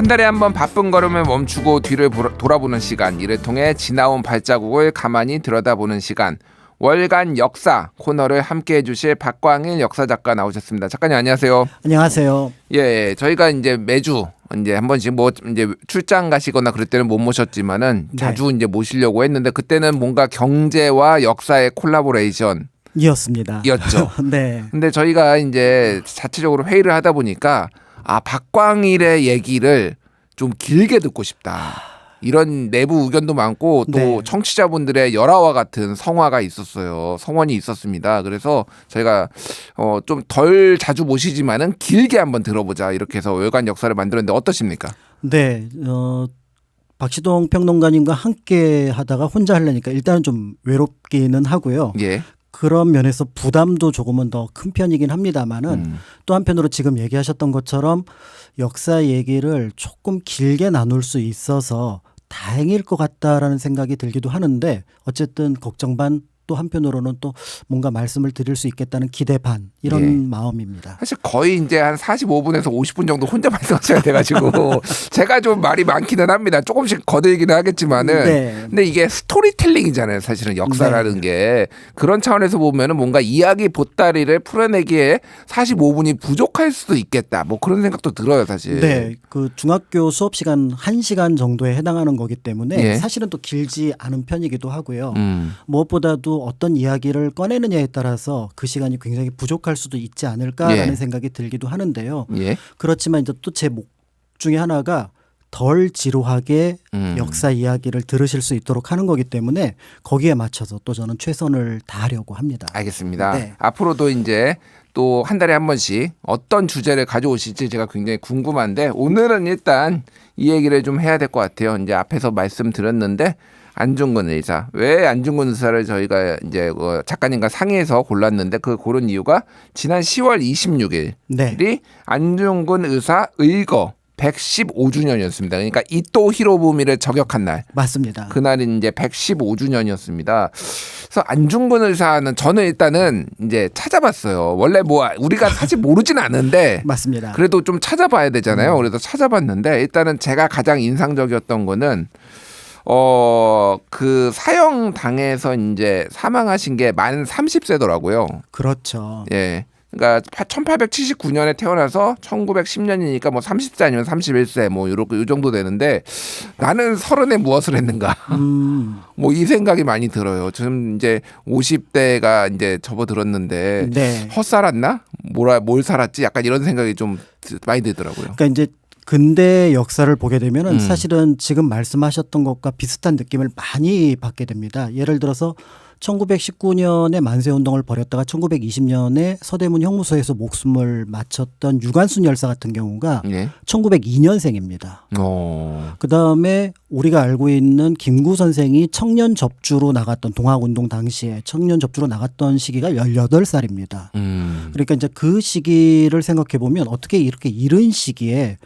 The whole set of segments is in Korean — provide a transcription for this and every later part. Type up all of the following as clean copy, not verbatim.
한 달에 한 번 바쁜 걸음을 멈추고 뒤를 돌아보는 시간, 이를 통해 지나온 발자국을 가만히 들여다보는 시간, 월간 역사 코너를 함께 해주실 박광일 역사작가 나오셨습니다. 작가님 안녕하세요. 안녕하세요. 예, 저희가 이제 매주 이제 한 번씩 뭐 이제 출장 가시거나 그럴 때는 못 모셨지만은 자주 이제 모시려고 했는데 그때는 뭔가 경제와 역사의 콜라보레이션 이었죠. 네. 근데 저희가 이제 자체적으로 회의를 하다 보니까 박광일의 얘기를 좀 길게 듣고 싶다. 이런 내부 의견도 많고 또 네. 청취자분들의 열화와 같은 성화가 있었어요. 성원이 있었습니다. 그래서 저희가 좀 덜 자주 모시지만은 길게 한번 들어보자 이렇게 해서 월간 역사를 만들었는데 어떠십니까? 네. 박시동 평론가님과 함께 하다가 혼자 하려니까 일단은 좀 외롭기는 하고요. 예. 그런 면에서 부담도 조금은 더 큰 편이긴 합니다만은 또 한편으로 지금 얘기하셨던 것처럼 역사 얘기를 조금 길게 나눌 수 있어서 다행일 것 같다라는 생각이 들기도 하는데 어쨌든 걱정 반 또 한편으로는 또 뭔가 말씀을 드릴 수 있겠다는 기대 반 이런 마음입니다. 사실 거의 이제 한 45분에서 50분 정도 혼자 말씀하셔야 돼가지고 제가 좀 말이 많기는 합니다. 조금씩 거들기는 하겠지만은 네. 근데 이게 스토리텔링이잖아요. 사실은 역사라는 게 그런 차원에서 보면은 뭔가 이야기 보따리를 풀어내기에 45분이 부족할 수도 있겠다. 뭐 그런 생각도 들어요, 사실. 네, 그 중학교 수업 시간 1시간 정도에 해당하는 거기 때문에 예. 사실은 또 길지 않은 편이기도 하고요. 무엇보다도 어떤 이야기를 꺼내느냐에 따라서 그 시간이 굉장히 부족할 수도 있지 않을까라는 생각이 들기도 하는데요. 예. 그렇지만 이제 또 제 목 중에 하나가 덜 지루하게 역사 이야기를 들으실 수 있도록 하는 거기 때문에 거기에 맞춰서 또 저는 최선을 다하려고 합니다. 알겠습니다. 네. 앞으로도 이제 또 한 달에 한 번씩 어떤 주제를 가져오실지 제가 굉장히 궁금한데 오늘은 일단 이 얘기를 좀 해야 될 것 같아요. 이제 앞에서 말씀드렸는데 안중근 의사. 왜 안중근 의사를 저희가 이제 작가님과 상의해서 골랐는데 그 고른 이유가 지난 10월 26일이 네. 안중근 의사 의거 115주년이었습니다. 그러니까 이토 히로부미를 저격한 날. 맞습니다. 그날이 이제 115주년이었습니다. 그래서 안중근 의사는 저는 일단은 이제 찾아봤어요. 원래 뭐 우리가 사실 모르진 않은데 맞습니다. 그래도 좀 찾아봐야 되잖아요. 그래서 찾아봤는데 일단은 제가 가장 인상적이었던 거는 그 사형당해서 이제 사망하신 게 만 30세더라고요. 그렇죠. 예. 그러니까 1879년에 태어나서 1910년이니까 뭐 30세 아니면 31세 뭐 요 정도 되는데 나는 30에 무엇을 했는가. 뭐 이 생각이 많이 들어요. 지금 이제 50대가 이제 접어들었는데 네. 헛살았나? 뭘 살았지? 약간 이런 생각이 좀 많이 들더라고요. 그러니까 이제 근대 역사를 보게 되면은 사실은 지금 말씀하셨던 것과 비슷한 느낌을 많이 받게 됩니다. 예를 들어서 1919년에 만세운동을 벌였다가 1920년에 서대문 형무소에서 목숨을 마쳤던 유관순 열사 같은 경우가 1902년생입니다. 그다음에 우리가 알고 있는 김구 선생이 청년 접주로 나갔던 동학운동 당시에 청년 접주로 나갔던 시기가 18살입니다. 그러니까 이제 그 시기를 생각해 보면 어떻게 이렇게 이른 시기에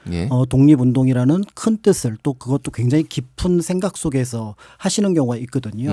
독립운동이라는 큰 뜻을 또 그것도 굉장히 깊은 생각 속에서 하시는 경우가 있거든요.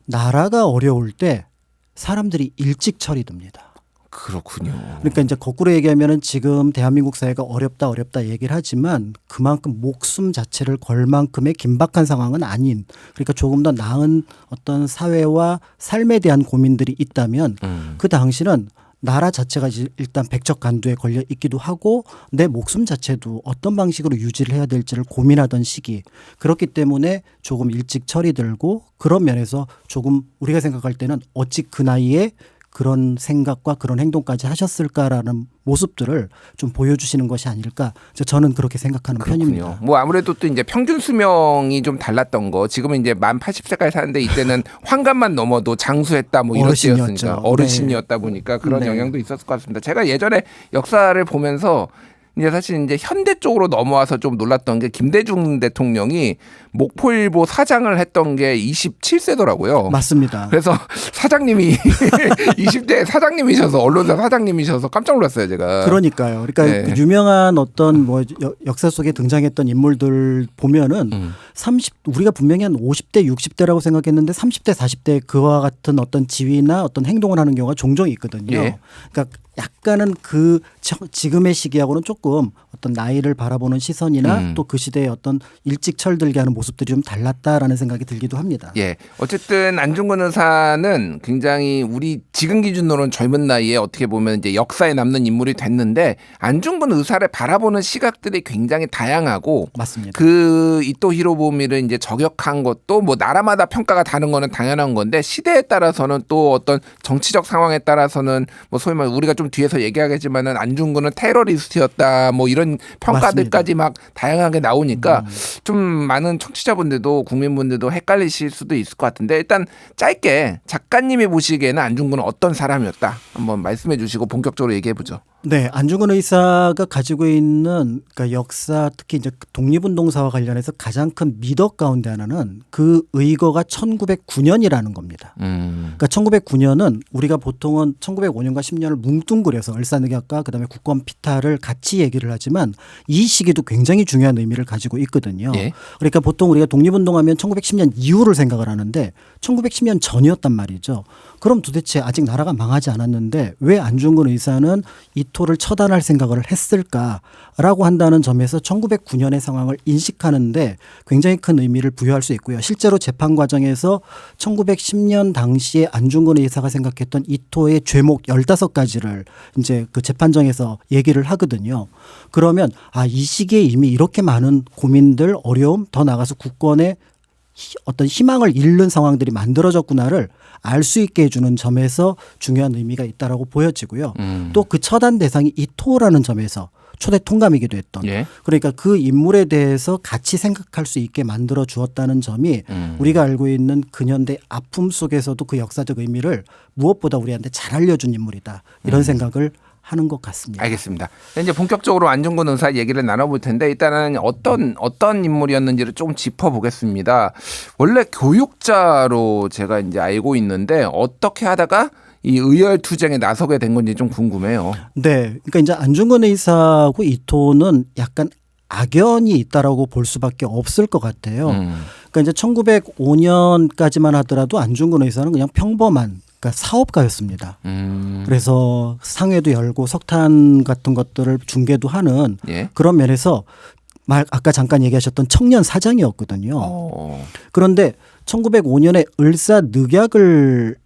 나라가 어려울 때 사람들이 일찍 처리됩니다. 그렇군요. 그러니까 이제 거꾸로 얘기하면은 지금 대한민국 사회가 어렵다 얘기를 하지만 그만큼 목숨 자체를 걸 만큼의 긴박한 상황은 아닌 그러니까 조금 더 나은 어떤 사회와 삶에 대한 고민들이 있다면 그 당시는 나라 자체가 일단 백척간두에 걸려 있기도 하고 내 목숨 자체도 어떤 방식으로 유지를 해야 될지를 고민하던 시기. 그렇기 때문에 조금 일찍 처리들고 그런 면에서 조금 우리가 생각할 때는 어찌 그 나이에 그런 생각과 그런 행동까지 하셨을까라는 모습들을 좀 보여주시는 것이 아닐까 저는 그렇게 생각하는 편입니다. 뭐 아무래도 또 이제 평균 수명이 좀 달랐던 거 지금은 이제 만 80세까지 사는데 이때는 환갑만 넘어도 장수했다 뭐 이런 때였으니까 어르신이었다 보니까 그런 영향도 있었을 것 같습니다. 제가 예전에 역사를 보면서 이제 사실 이제 현대 쪽으로 넘어와서 좀 놀랐던 게 김대중 대통령이 목포일보 사장을 했던 게 27세더라고요. 맞습니다. 그래서 사장님이 20대 사장님이셔서 언론사 사장님이셔서 깜짝 놀랐어요, 제가. 그러니까요. 그러니까 그 유명한 어떤 뭐 역사 속에 등장했던 인물들 보면은 우리가 분명히 한 50대, 60대라고 생각했는데 30대, 40대 그와 같은 어떤 지위나 어떤 행동을 하는 경우가 종종 있거든요. 그러니까 약간은 지금의 시기하고는 조금 어떤 나이를 바라보는 시선이나 또 그 시대의 어떤 일찍 철들게 하는 모습들이 좀 달랐다라는 생각이 들기도 합니다. 예. 어쨌든 안중근 의사는 굉장히 우리 지금 기준으로는 젊은 나이에 어떻게 보면 이제 역사에 남는 인물이 됐는데 안중근 의사를 바라보는 시각들이 굉장히 다양하고 맞습니다. 그 이토 히로부미를 이제 저격한 것도 뭐 나라마다 평가가 다른 거는 당연한 건데 시대에 따라서는 또 어떤 정치적 상황에 따라서는 뭐 소위 말 우리가 좀 뒤에서 얘기하겠지만은 안중근은 테러리스트였다 뭐 이런 평가들까지 막 다양하게 나오니까 좀 많은 청취자분들도 국민분들도 헷갈리실 수도 있을 것 같은데 일단 짧게 작가님이 보시기에는 안중근은 어떤 사람이었다 한번 말씀해 주시고 본격적으로 얘기해 보죠. 네, 안중근 의사가 가지고 있는 그러니까 역사 특히 이제 독립운동사와 관련해서 가장 큰 미덕 가운데 하나는 그 의거가 1909년이라는 겁니다. 그러니까 1909년은 우리가 보통은 1905년과 10년을 뭉뚱그려서 을사늑약과 그다음에 국권 피탈을 같이 얘기를 하지만 이 시기도 굉장히 중요한 의미를 가지고 있거든요. 예. 그러니까 보통 우리가 독립운동하면 1910년 이후를 생각을 하는데 1910년 전이었단 말이죠. 그럼 도대체 아직 나라가 망하지 않았는데 왜 안중근 의사는 이토를 처단할 생각을 했을까라고 한다는 점에서 1909년의 상황을 인식하는데 굉장히 큰 의미를 부여할 수 있고요. 실제로 재판 과정에서 1910년 당시에 안중근 의사가 생각했던 이토의 죄목 15가지를 이제 그 재판정에서 얘기를 하거든요. 그러면 이 시기에 이미 이렇게 많은 고민들, 어려움, 더 나아가서 국권의 어떤 희망을 잃는 상황들이 만들어졌구나를 알 수 있게 해주는 점에서 중요한 의미가 있다라고 보여지고요. 또 그 처단 대상이 이토라는 점에서 초대 통감이기도 했던. 예. 그러니까 그 인물에 대해서 같이 생각할 수 있게 만들어 주었다는 점이 우리가 알고 있는 근현대 아픔 속에서도 그 역사적 의미를 무엇보다 우리한테 잘 알려준 인물이다. 이런 생각을 하는 것 같습니다. 알겠습니다. 이제 본격적으로 안중근 의사 얘기를 나눠볼 텐데 일단은 어떤 인물이었는지를 조금 짚어보겠습니다. 원래 교육자로 제가 이제 알고 있는데 어떻게 하다가 이 의열투쟁에 나서게 된 건지 좀 궁금해요. 네, 그러니까 이제 안중근 의사하고 이토는 약간 악연이 있다라고 볼 수밖에 없을 것 같아요. 그러니까 이제 1905년까지만 하더라도 안중근 의사는 그냥 평범한 그러니까 사업가였습니다. 그래서 상회도 열고 석탄 같은 것들을 중개도 하는 예. 그런 면에서 아까 잠깐 얘기하셨던 청년 사장이었거든요. 그런데 1905년에 을사늑약을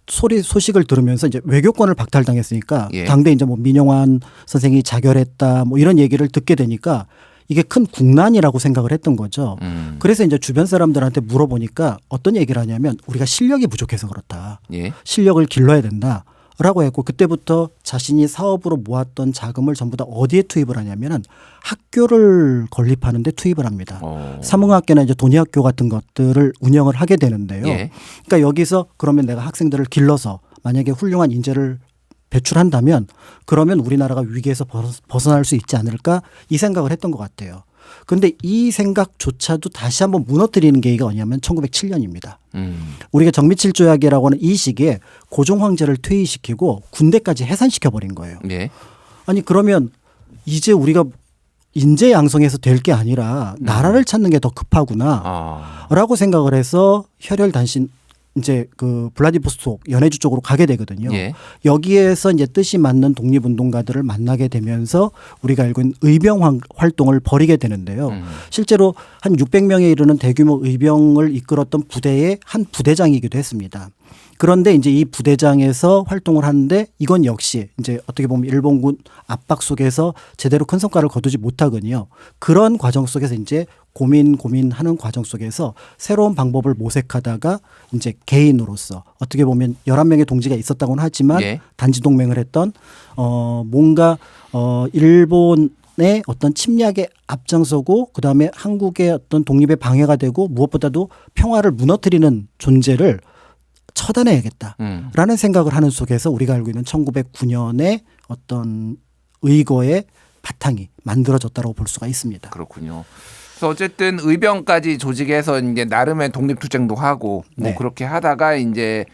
소식을 들으면서 이제 외교권을 박탈당했으니까 예. 당대 이제 뭐 민영환 선생이 자결했다 뭐 이런 얘기를 듣게 되니까 이게 큰 국난이라고 생각을 했던 거죠. 그래서 이제 주변 사람들한테 물어보니까 어떤 얘기를 하냐면 우리가 실력이 부족해서 그렇다. 예. 실력을 길러야 된다. 라고 했고 그때부터 자신이 사업으로 모았던 자금을 전부 다 어디에 투입을 하냐면은 학교를 건립하는 데 투입을 합니다. 사문학교나 이제 돈이학교 같은 것들을 운영을 하게 되는데요. 예. 그러니까 여기서 그러면 내가 학생들을 길러서 만약에 훌륭한 인재를 배출한다면 그러면 우리나라가 위기에서 벗어날 수 있지 않을까 이 생각을 했던 것 같아요. 그런데 이 생각조차도 다시 한번 무너뜨리는 계기가 뭐냐면 1907년입니다. 우리가 정미칠조약이라고 하는 이 시기에 고종 황제를 퇴위시키고 군대까지 해산시켜버린 거예요. 예. 아니 그러면 이제 우리가 인재 양성해서 될 게 아니라 나라를 찾는 게 더 급하구나 라고 생각을 해서 혈혈단신 이제 그 블라디보스톡 연해주 쪽으로 가게 되거든요. 예. 여기에서 이제 뜻이 맞는 독립운동가들을 만나게 되면서 우리가 알고 있는 의병 활동을 벌이게 되는데요. 실제로 한 600명에 이르는 대규모 의병을 이끌었던 부대의 한 부대장이기도 했습니다. 그런데 이제 이 부대장에서 활동을 하는데 이건 역시 이제 어떻게 보면 일본군 압박 속에서 제대로 큰 성과를 거두지 못하거든요. 그런 과정 속에서 이제 고민하는 과정 속에서 새로운 방법을 모색하다가 이제 개인으로서 어떻게 보면 11명의 동지가 있었다고는 하지만 예. 단지 동맹을 했던 뭔가 일본의 어떤 침략에 앞장서고 그다음에 한국의 어떤 독립에 방해가 되고 무엇보다도 평화를 무너뜨리는 존재를 처단해야겠다라는 생각을 하는 속에서 우리가 알고 있는 1909년에 어떤 의거의 바탕이 만들어졌다고 볼 수가 있습니다. 그렇군요. 그래서 어쨌든 의병까지 조직해서 이제 나름의 독립투쟁도 하고 뭐 네. 그렇게 하다가 이제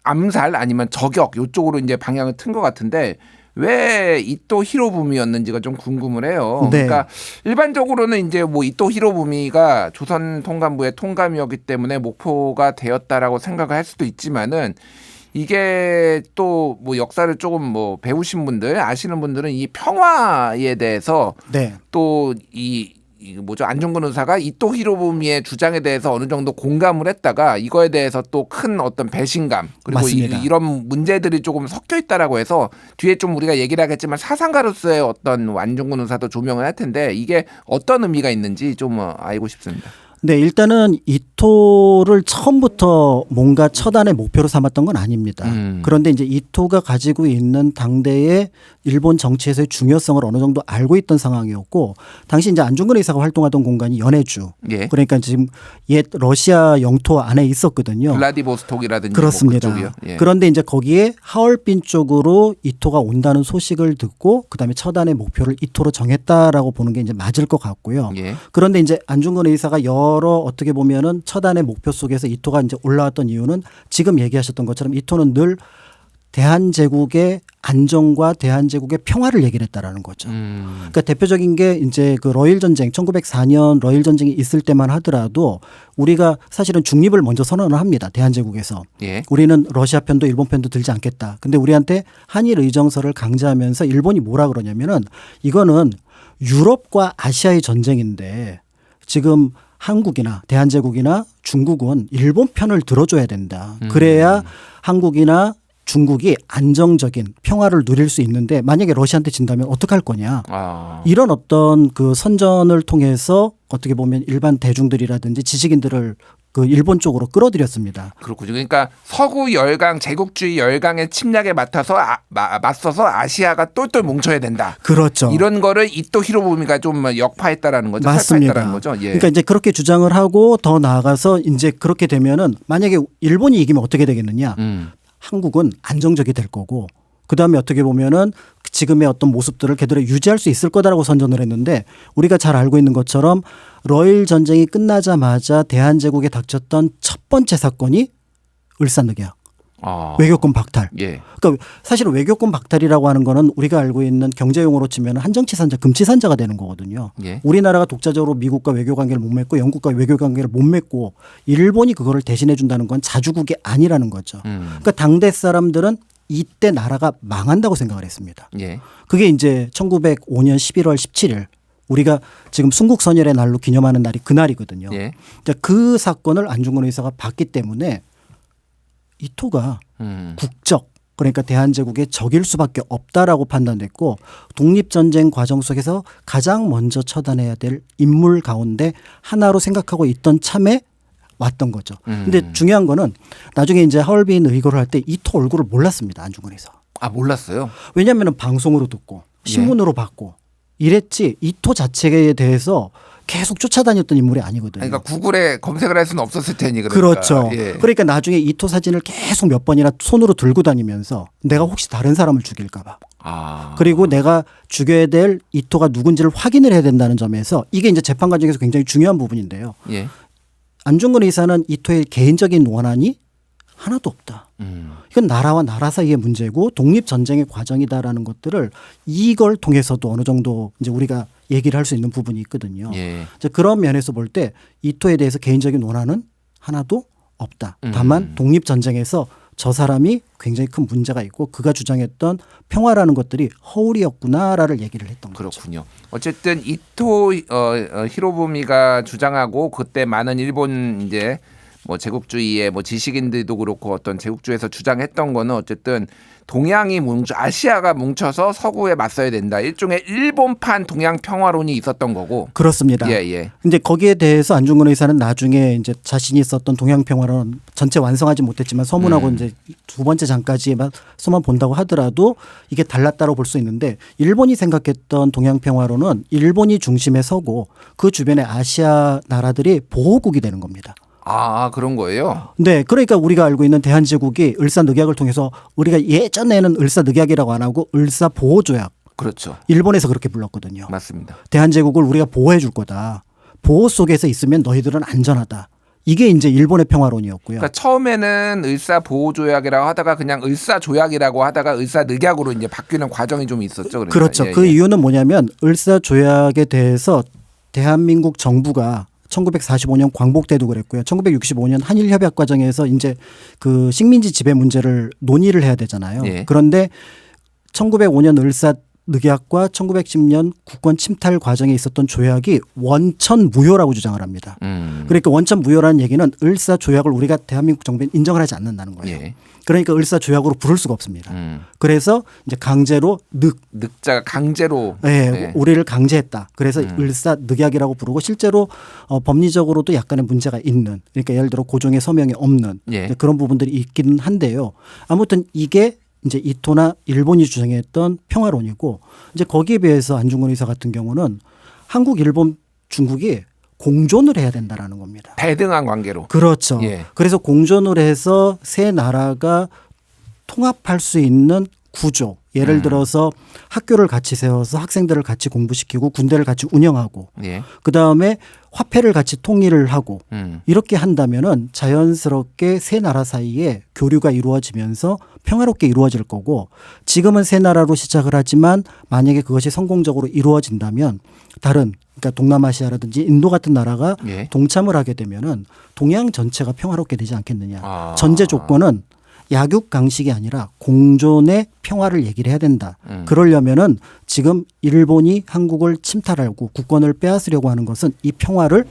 암살 아니면 저격 이쪽으로 이제 방향을 튼 것 같은데 왜 이토 히로부미였는지가 좀 궁금을 해요. 네. 그러니까 일반적으로는 이제 뭐 이토 히로부미가 조선 통감부의 통감이었기 때문에 목표가 되었다라고 생각을 할 수도 있지만은 이게 또 뭐 역사를 조금 뭐 배우신 분들 아시는 분들은 이 평화에 대해서 네. 또 이 뭐죠 안중근 의사가 이토 히로부미의 주장에 대해서 어느 정도 공감을 했다가 이거에 대해서 또 큰 어떤 배신감 그리고 맞습니다. 이런 문제들이 조금 섞여 있다라고 해서 뒤에 좀 우리가 얘기를 하겠지만 사상가로서의 어떤 안중근 의사도 조명을 할 텐데 이게 어떤 의미가 있는지 좀 알고 싶습니다. 네, 일단은 이토를 처음부터 뭔가 처단의 목표로 삼았던 건 아닙니다. 그런데 이제 이토가 가지고 있는 당대의 일본 정치에서의 중요성을 어느 정도 알고 있던 상황이었고, 당시 이제 안중근 의사가 활동하던 공간이 연해주, 예. 그러니까 지금 옛 러시아 영토 안에 있었거든요. 블라디보스톡이라든지 그렇습니다. 뭐 그쪽이요. 예. 그런데 이제 거기에 하얼빈 쪽으로 이토가 온다는 소식을 듣고 그다음에 처단의 목표를 이토로 정했다라고 보는 게 이제 맞을 것 같고요. 예. 그런데 이제 안중근 의사가 여러 어떻게 보면은 처단의 목표 속에서 이토가 이제 올라왔던 이유는 지금 얘기하셨던 것처럼 이토는 늘 대한제국의 안정과 대한제국의 평화를 얘기를 했다라는 거죠. 그러니까 대표적인 게 이제 그 러일 전쟁 1904년 러일 전쟁이 있을 때만 하더라도 우리가 사실은 중립을 먼저 선언을 합니다. 대한제국에서. 예. 우리는 러시아 편도 일본 편도 들지 않겠다. 근데 우리한테 한일 의정서를 강제하면서 일본이 뭐라 그러냐면은 이거는 유럽과 아시아의 전쟁인데 지금 한국이나 대한제국이나 중국은 일본 편을 들어줘야 된다. 그래야 한국이나 중국이 안정적인 평화를 누릴 수 있는데 만약에 러시아한테 진다면 어떡할 거냐. 이런 어떤 그 선전을 통해서 어떻게 보면 일반 대중들이라든지 지식인들을 그 일본 쪽으로 끌어들였습니다. 그렇군요. 그러니까 서구 열강 제국주의 열강의 침략에 맞서서 아시아가 똘똘 뭉쳐야 된다. 그렇죠. 이런 거를 이토 히로부미가 좀 역파했다라는 거죠. 맞습니다. 살파했다라는 거죠. 예. 그러니까 이제 그렇게 주장을 하고 더 나아가서 이제 그렇게 되면은 만약에 일본이 이기면 어떻게 되겠느냐. 한국은 안정적이 될 거고 그다음에 어떻게 보면은 지금의 어떤 모습들을 그대로 유지할 수 있을 거다라고 선전을 했는데 우리가 잘 알고 있는 것처럼 러일 전쟁이 끝나자마자 대한제국에 닥쳤던 첫 번째 사건이 을사늑약. 외교권 박탈. 예. 그러니까 사실은 외교권 박탈이라고 하는 거는 우리가 알고 있는 경제용어로 치면 한정치산자, 금치산자가 되는 거거든요. 예. 우리나라가 독자적으로 미국과 외교관계를 못 맺고 영국과 외교관계를 못 맺고 일본이 그거를 대신해 준다는 건 자주국이 아니라는 거죠. 그러니까 당대 사람들은 이때 나라가 망한다고 생각을 했습니다. 예. 그게 이제 1905년 11월 17일 우리가 지금 순국선열의 날로 기념하는 날이 그날이거든요. 예. 그 사건을 안중근 의사가 봤기 때문에 이토가 국적 그러니까 대한제국의 적일 수밖에 없다라고 판단됐고 독립전쟁 과정 속에서 가장 먼저 처단해야 될 인물 가운데 하나로 생각하고 있던 참에 왔던 거죠. 근데 중요한 거는 나중에 이제 하얼빈 의거를 할 때 이토 얼굴을 몰랐습니다. 안중근 의사. 몰랐어요. 왜냐하면 방송으로 듣고 신문으로 봤고 이랬지 이토 자체에 대해서 계속 쫓아다녔던 인물이 아니거든요. 그러니까 구글에 검색을 할 수는 없었을 테니 그러니까. 그렇죠. 예. 그러니까 나중에 이토 사진을 계속 몇 번이나 손으로 들고 다니면서 내가 혹시 다른 사람을 죽일까 봐. 그리고 내가 죽여야 될 이토가 누군지를 확인을 해야 된다는 점에서 이게 이제 재판 과정에서 굉장히 중요한 부분인데요. 예. 안중근 의사는 이토의 개인적인 원한이 하나도 없다. 이건 나라와 나라 사이의 문제고 독립전쟁의 과정이다라는 것들을 이걸 통해서도 어느 정도 이제 우리가 얘기를 할 수 있는 부분이 있거든요. 예. 그런 면에서 볼 때 이토에 대해서 개인적인 원한은 하나도 없다. 다만 독립전쟁에서 저 사람이 굉장히 큰 문제가 있고 그가 주장했던 평화라는 것들이 허울이었구나라를 얘기를 했던 거죠. 그렇군요. 어쨌든 이토 히로부미가 주장하고 그때 많은 일본 이제 뭐 제국주의의 뭐 지식인들도 그렇고 어떤 제국주의에서 주장했던 거는 어쨌든 동양이 아시아가 뭉쳐서 서구에 맞서야 된다. 일종의 일본판 동양 평화론이 있었던 거고. 그렇습니다. 예, 예. 근데 거기에 대해서 안중근 의사는 나중에 이제 자신이 썼던 동양 평화론 전체 완성하지 못했지만 서문하고 이제 두 번째 장까지만 서만 본다고 하더라도 이게 달랐다고 볼 수 있는데 일본이 생각했던 동양 평화론은 일본이 중심에 서고 그 주변의 아시아 나라들이 보호국이 되는 겁니다. 그런 거예요? 네. 그러니까 우리가 알고 있는 대한제국이 을사늑약을 통해서 우리가 예전에는 을사늑약이라고 안 하고 을사보호조약. 그렇죠. 일본에서 그렇게 불렀거든요. 맞습니다. 대한제국을 우리가 보호해 줄 거다. 보호 속에서 있으면 너희들은 안전하다. 이게 이제 일본의 평화론이었고요. 그러니까 처음에는 을사보호조약이라고 하다가 그냥 을사조약이라고 하다가 을사늑약으로 이제 바뀌는 과정이 좀 있었죠. 그러니까. 그렇죠. 그 이유는 뭐냐면 을사조약에 대해서 대한민국 정부가 1945년 광복 때도 그랬고요. 1965년 한일 협약 과정에서 이제 그 식민지 지배 문제를 논의를 해야 되잖아요. 예. 그런데 1905년 을사 늑약과 1910년 국권 침탈 과정에 있었던 조약이 원천 무효라고 주장을 합니다. 그러니까 원천 무효라는 얘기는 을사 조약을 우리가 대한민국 정부에 인정을 하지 않는다는 거예요. 예. 그러니까 을사 조약으로 부를 수가 없습니다. 그래서 이제 강제로 늑자가 강제로 네, 우리를 강제했다. 그래서 을사 늑약이라고 부르고 실제로 법리적으로도 약간의 문제가 있는, 그러니까 예를 들어 고종의 서명이 없는 예. 그런 부분들이 있기는 한데요. 아무튼 이게 이제 이토나 일본이 주장했던 평화론이고, 이제 거기에 비해서 안중근 의사 같은 경우는 한국, 일본, 중국이 공존을 해야 된다라는 겁니다. 대등한 관계로. 그렇죠. 예. 그래서 공존을 해서 세 나라가 통합할 수 있는 구조. 예를 들어서 학교를 같이 세워서 학생들을 같이 공부시키고 군대를 같이 운영하고 예. 그다음에 화폐를 같이 통일을 하고 이렇게 한다면은 자연스럽게 세 나라 사이에 교류가 이루어지면서 평화롭게 이루어질 거고, 지금은 세 나라로 시작을 하지만 만약에 그것이 성공적으로 이루어진다면 다른, 그러니까 동남아시아라든지 인도 같은 나라가 예. 동참을 하게 되면은 동양 전체가 평화롭게 되지 않겠느냐. 아. 전제 조건은 약육강식이 아니라 공존의 평화를 얘기를 해야 된다. 그러려면은 지금 일본이 한국을 침탈하고 국권을 빼앗으려고 하는 것은 이 평화를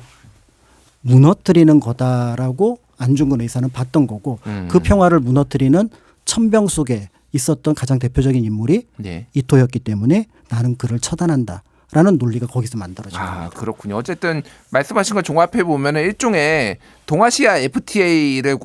무너뜨리는 거다라고 안중근 의사는 봤던 거고, 그 평화를 무너뜨리는 천병 속에 있었던 가장 대표적인 인물이 예. 이토였기 때문에 나는 그를 처단한다. 라는 논리가 거기서 만들어진 겁니다. 그렇군요. 어쨌든 말씀하신 걸 종합해 보면 일종의 동아시아 FTA를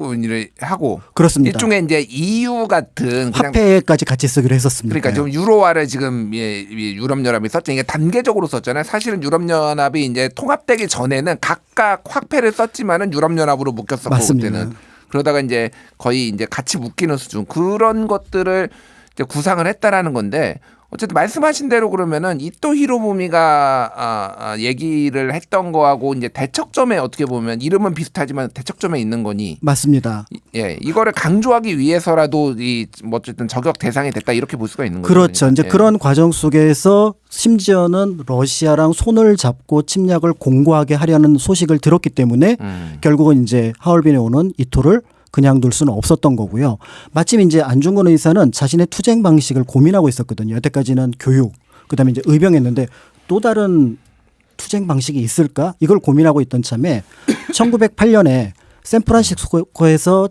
하고 그렇습니다. 일종의 이제 EU 같은 그냥 화폐까지 같이 쓰기로 했었습니다. 그러니까 좀 유로화를 지금 유럽연합이 썼죠. 이게 단계적으로 썼잖아요. 사실은 유럽연합이 이제 통합되기 전에는 각각 화폐를 썼지만은 유럽연합으로 묶였었고 맞습니다. 그때는 그러다가 이제 거의 이제 같이 묶이는 수준 그런 것들을 이제 구상을 했다라는 건데. 어쨌든 말씀하신 대로 그러면은 이토 히로부미가 얘기를 했던 거하고 이제 대척점에 어떻게 보면 이름은 비슷하지만 대척점에 있는 거니 맞습니다. 예, 이거를 강조하기 위해서라도 뭐 어쨌든 저격 대상이 됐다 이렇게 볼 수가 있는 거죠. 그렇죠. 이제 예. 그런 과정 속에서 심지어는 러시아랑 손을 잡고 침략을 공고하게 하려는 소식을 들었기 때문에 결국은 이제 하얼빈에 오는 이토를 그냥 둘 수는 없었던 거고요. 마침 이제 안중근 의사는 자신의 투쟁 방식을 고민하고 있었거든요. 여태까지는 교육, 그다음에 이제 의병했는데 또 다른 투쟁 방식이 있을까? 이걸 고민하고 있던 참에 1908년에 샌프란시스코에서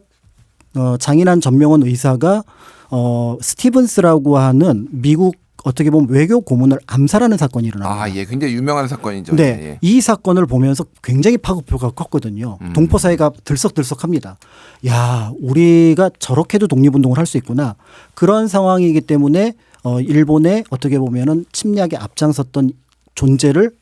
장인한 전명원 의사가 스티븐스라고 하는 미국 어떻게 보면 외교 고문을 암살하는 사건이 일어납니다. 예, 굉장히 유명한 사건이죠. 네, 예. 이 사건을 보면서 굉장히 파급효과가 컸거든요. 동포 사회가 들썩들썩합니다. 야, 우리가 저렇게도 독립운동을 할 수 있구나. 그런 상황이기 때문에 일본의 어떻게 보면은 침략에 앞장섰던 존재를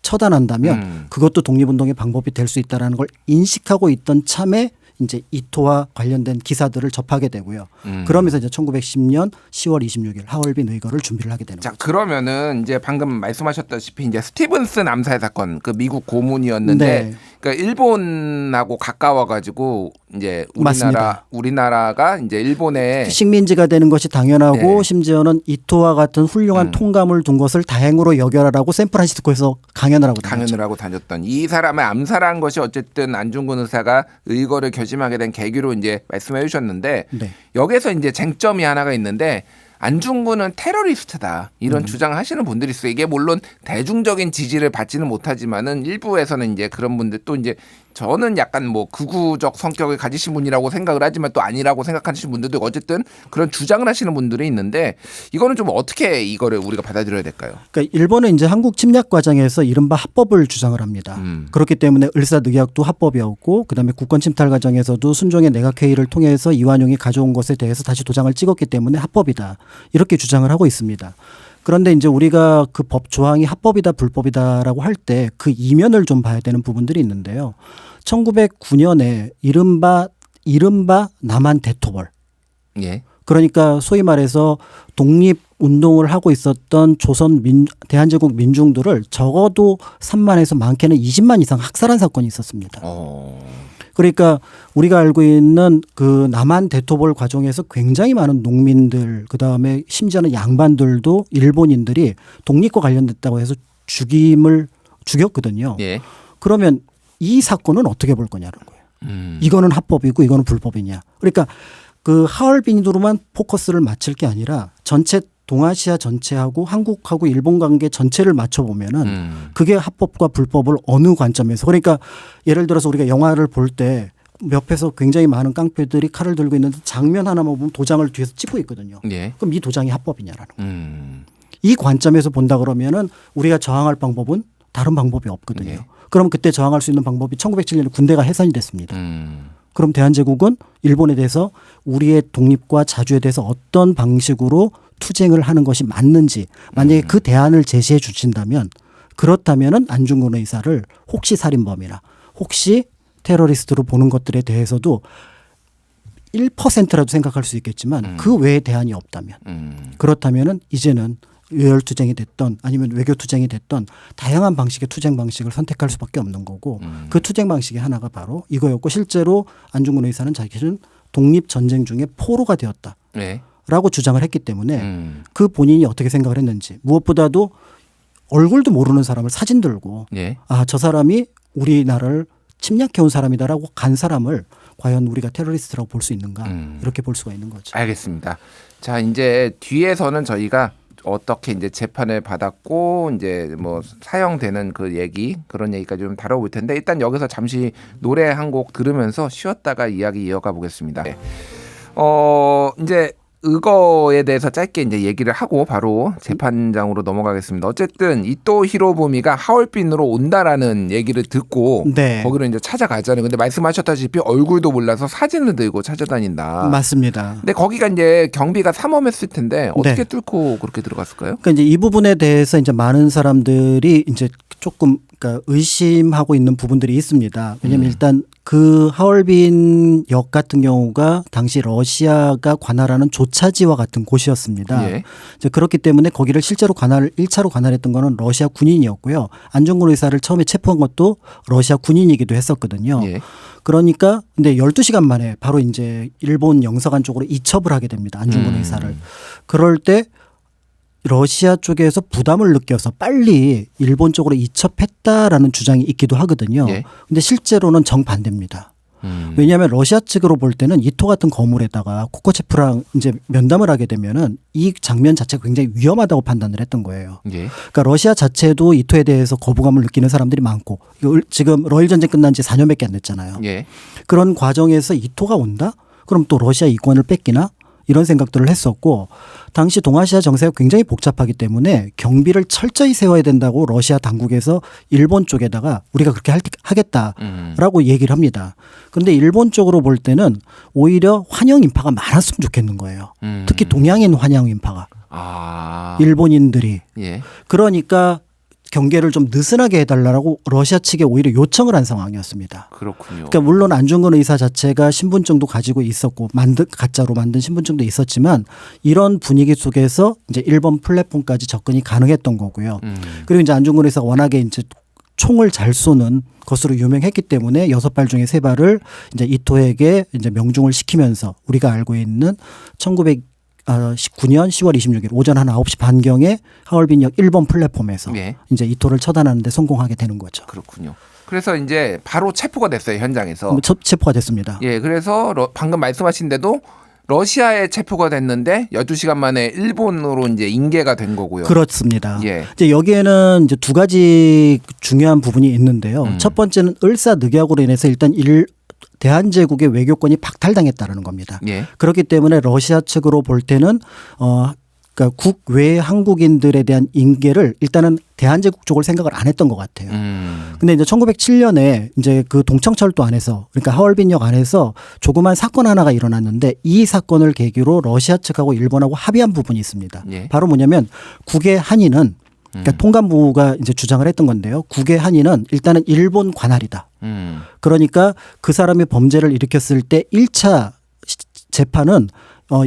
처단한다면 그것도 독립운동의 방법이 될 수 있다라는 걸 인식하고 있던 참에 이제 이토와 관련된 기사들을 접하게 되고요. 그러면서 이제 1910년 10월 26일 하얼빈 의거를 준비를 하게 되는 거죠. 그러면은 이제 방금 말씀하셨다시피 이제 스티븐슨 암살 사건 그 미국 고문이었는데 네. 그러니까 일본하고 가까워 가지고 이제 맞습니다. 우리나라가 이제 일본에 식민지가 되는 것이 당연하고 네. 심지어는 이토와 같은 훌륭한 통감을 둔 것을 다행으로 여겨라라고 샌프란시스코에서 강연을 하고 다녔죠. 강연을 하고 다녔던 이 사람을 암살한 것이 어쨌든 안중근 의사가 의거를 결심하게 된 계기로 이제 말씀해 주셨는데 네. 여기서 이제 쟁점이 하나가 있는데 안중근은 테러리스트다 이런 주장하시는 분들이 있어요. 이게 물론 대중적인 지지를 받지는 못하지만은 일부에서는 이제 그런 분들 또 이제 저는 약간 뭐 극우적 성격을 가지신 분이라고 생각을 하지만 또 아니라고 생각하시는 분들도 어쨌든 그런 주장을 하시는 분들이 있는데 이거는 좀 어떻게 이거를 우리가 받아들여야 될까요? 그러니까 일본은 이제 한국 침략 과정에서 이른바 합법을 주장을 합니다. 그렇기 때문에 을사늑약도 합법이었고 그다음에 국권 침탈 과정에서도 순종의 내각회의를 통해서 이완용이 가져온 것에 대해서 다시 도장을 찍었기 때문에 합법이다. 이렇게 주장을 하고 있습니다. 그런데 이제 우리가 그 법 조항이 합법이다 불법이다라고 할 때 그 이면을 좀 봐야 되는 부분들이 있는데요. 1909년에 이른바 남한 대토벌. 예. 그러니까 소위 말해서 독립 운동을 하고 있었던 대한제국 민중들을 적어도 3만에서 많게는 20만 이상 학살한 사건이 있었습니다. 그러니까 우리가 알고 있는 그 남한 대토벌 과정에서 굉장히 많은 농민들 그다음에 심지어는 양반들도 일본인들이 독립과 관련됐다고 해서 죽였거든요. 예. 그러면 이 사건은 어떻게 볼 거냐는 거예요. 이거는 합법이고 이거는 불법이냐. 그러니까 그 하얼빈으로만 포커스를 맞출 게 아니라 전체 동아시아 전체하고 한국하고 일본 관계 전체를 맞춰보면은 그게 합법과 불법을 어느 관점에서 그러니까 예를 들어서 우리가 영화를 볼 때 옆에서 굉장히 많은 깡패들이 칼을 들고 있는데 장면 하나만 보면 도장을 뒤에서 찍고 있거든요. 예. 그럼 이 도장이 합법이냐라는 거예요. 이 관점에서 본다 그러면은 우리가 저항할 방법은 다른 방법이 없거든요. 예. 그럼 그때 저항할 수 있는 방법이 1907년에 군대가 해산이 됐습니다. 그럼 대한제국은 일본에 대해서 우리의 독립과 자주에 대해서 어떤 방식으로 투쟁을 하는 것이 맞는지 만약에 그 대안을 제시해 주신다면 그렇다면은 안중근 의사를 혹시 살인범이나 혹시 테러리스트로 보는 것들에 대해서도 1%라도 생각할 수 있겠지만 그 외에 대안이 없다면 그렇다면은 이제는 의열투쟁이 됐던 아니면 외교투쟁이 됐던 다양한 방식의 투쟁 방식을 선택할 수밖에 없는 거고 그 투쟁 방식의 하나가 바로 이거였고 실제로 안중근 의사는 자기는 독립전쟁 중에 포로가 되었다. 네. 라고 주장을 했기 때문에 그 본인이 어떻게 생각을 했는지 무엇보다도 얼굴도 모르는 사람을 사진 들고 네. 아, 저 사람이 우리나라를 침략해온 사람이다라고 간 사람을 과연 우리가 테러리스트라고 볼 수 있는가 이렇게 볼 수가 있는 거죠. 알겠습니다. 자, 이제 뒤에서는 저희가 어떻게 이제 재판을 받았고 이제 뭐 사형되는 그 얘기 그런 얘기까지 좀 다뤄볼 텐데 일단 여기서 잠시 노래 한 곡 들으면서 쉬었다가 이야기 이어가 보겠습니다. 네. 이제 의거에 대해서 짧게 이제 얘기를 하고 바로 재판장으로 넘어가겠습니다. 어쨌든 이토 히로부미가 하얼빈으로 온다라는 얘기를 듣고 네. 거기로 이제 찾아가잖아요. 근데 말씀하셨다시피 얼굴도 몰라서 사진을 들고 찾아다닌다. 맞습니다. 근데 거기가 이제 경비가 삼엄했을 텐데 어떻게 네. 뚫고 그렇게 들어갔을까요? 그러니까 이제 이 부분에 대해서 이제 많은 사람들이 이제 조금 그러니까 의심하고 있는 부분들이 있습니다. 왜냐하면 일단 그 하얼빈 역 같은 경우가 당시 러시아가 관할하는 조차지와 같은 곳이었습니다. 예. 이제 그렇기 때문에 거기를 실제로 1차로 관할했던 거는 러시아 군인이었고요. 안중근 의사를 처음에 체포한 것도 러시아 군인이기도 했었거든요. 예. 그러니까 근데 12시간 만에 바로 이제 일본 영사관 쪽으로 이첩을 하게 됩니다. 안중근 의사를. 그럴 때 러시아 쪽에서 부담을 느껴서 빨리 일본 쪽으로 이첩했다라는 주장이 있기도 하거든요. 예. 근데 실제로는 정반대입니다. 왜냐하면 러시아 측으로 볼 때는 이토 같은 거물에다가 코코체프랑 이제 면담을 하게 되면은 이 장면 자체가 굉장히 위험하다고 판단을 했던 거예요. 예. 그러니까 러시아 자체도 이토에 대해서 거부감을 느끼는 사람들이 많고 지금 러일 전쟁 끝난 지 4년밖에 안 됐잖아요. 예. 그런 과정에서 이토가 온다? 그럼 또 러시아 이권을 뺏기나? 이런 생각들을 했었고 당시 동아시아 정세가 굉장히 복잡하기 때문에 경비를 철저히 세워야 된다고 러시아 당국에서 일본 쪽에다가 우리가 그렇게 하겠다라고 얘기를 합니다. 그런데 일본 쪽으로 볼 때는 오히려 환영 인파가 많았으면 좋겠는 거예요. 특히 동양인 환영 인파가. 아. 일본인들이. 예. 그러니까 경계를 좀 느슨하게 해달라고 러시아 측에 오히려 요청을 한 상황이었습니다. 그렇군요. 그러니까 물론 안중근 의사 자체가 신분증도 가지고 있었고 가짜로 만든 신분증도 있었지만 이런 분위기 속에서 이제 일본 플랫폼까지 접근이 가능했던 거고요. 그리고 이제 안중근 의사가 워낙에 이제 총을 잘 쏘는 것으로 유명했기 때문에 6발 중에 3발을 이제 이토에게 이제 명중을 시키면서 우리가 알고 있는 1919년 10월 26일 오전 한 9시 반경에 하얼빈역 1번 플랫폼에서 예. 이제 이토를 처단하는 데 성공하게 되는 거죠. 그렇군요. 그래서 이제 바로 체포가 됐어요, 현장에서. 체포가 됐습니다. 예, 그래서 방금 말씀하신 대로 러시아에 체포가 됐는데 12시간 만에 일본으로 이제 인계가 된 거고요. 그렇습니다. 예. 이제 여기에는 이제 두 가지 중요한 부분이 있는데요. 첫 번째는 을사늑약으로 인해서 일단 대한제국의 외교권이 박탈당했다는 겁니다. 예. 그렇기 때문에 러시아 측으로 볼 때는 그러니까 국외 한국인들에 대한 인계를 일단은 대한제국 쪽을 생각을 안 했던 것 같아요. 근데 이제 1907년에 이제 그 동청철도 안에서 그러니까 하얼빈역 안에서 조그만 사건 하나가 일어났는데 이 사건을 계기로 러시아 측하고 일본하고 합의한 부분이 있습니다. 예. 바로 뭐냐면 국외 한인은 그러니까 통감부가 이제 주장을 했던 건데요. 국외 한인은 일단은 일본 관할이다. 그러니까 그 사람이 범죄를 일으켰을 때 1차 재판은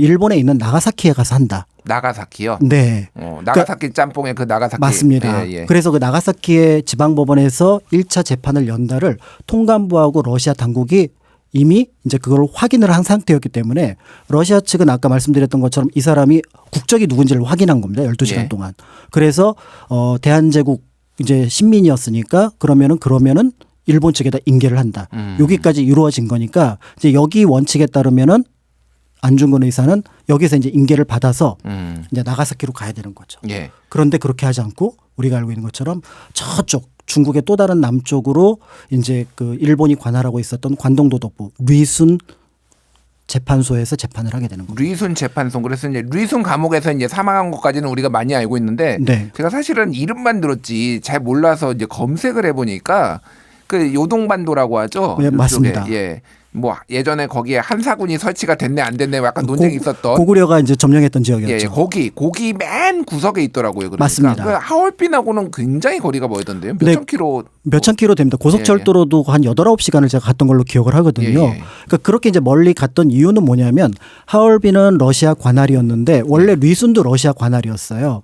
일본에 있는 나가사키에 가서 한다. 나가사키요? 네. 나가사키 짬뽕의 그 나가사키. 맞습니다. 예, 예. 그래서 그 나가사키의 지방법원에서 1차 재판을 연다를 통감부하고 러시아 당국이 이미 이제 그걸 확인을 한 상태였기 때문에 러시아 측은 아까 말씀드렸던 것처럼 이 사람이 국적이 누군지를 확인한 겁니다. 12시간 예. 동안. 그래서 대한제국 이제 신민이었으니까 그러면은 일본 측에다 인계를 한다. 여기까지 이루어진 거니까 이제 여기 원칙에 따르면은 안중근 의사는 여기서 이제 인계를 받아서 이제 나가사키로 가야 되는 거죠. 예. 그런데 그렇게 하지 않고 우리가 알고 있는 것처럼 저쪽 중국의 또 다른 남쪽으로 이제 그 일본이 관할하고 있었던 관동도독부 리순 재판소에서 재판을 하게 되는 거죠. 리순 재판소. 그래서 이제 리순 감옥에서 이제 사망한 것까지는 우리가 많이 알고 있는데 네. 제가 사실은 이름만 들었지 잘 몰라서 이제 검색을 해보니까 그 요동반도라고 하죠. 네, 이쪽에. 맞습니다. 예. 뭐 예전에 거기에 한사군이 설치가 됐네 안 됐네 약간 논쟁이 있었던 고구려가 이제 점령했던 지역이었죠. 예, 거기 맨 구석에 있더라고요. 그러니까 맞습니다. 그 하얼빈하고는 굉장히 거리가 멀던데요. 네. 몇천 킬로. 몇천 킬로 됩니다. 고속철도로도 한 8, 9시간을 제가 갔던 걸로 기억을 하거든요. 예, 예. 그러니까 그렇게 이제 멀리 갔던 이유는 뭐냐면 하얼빈은 러시아 관할이었는데 원래 리순도 러시아 관할이었어요.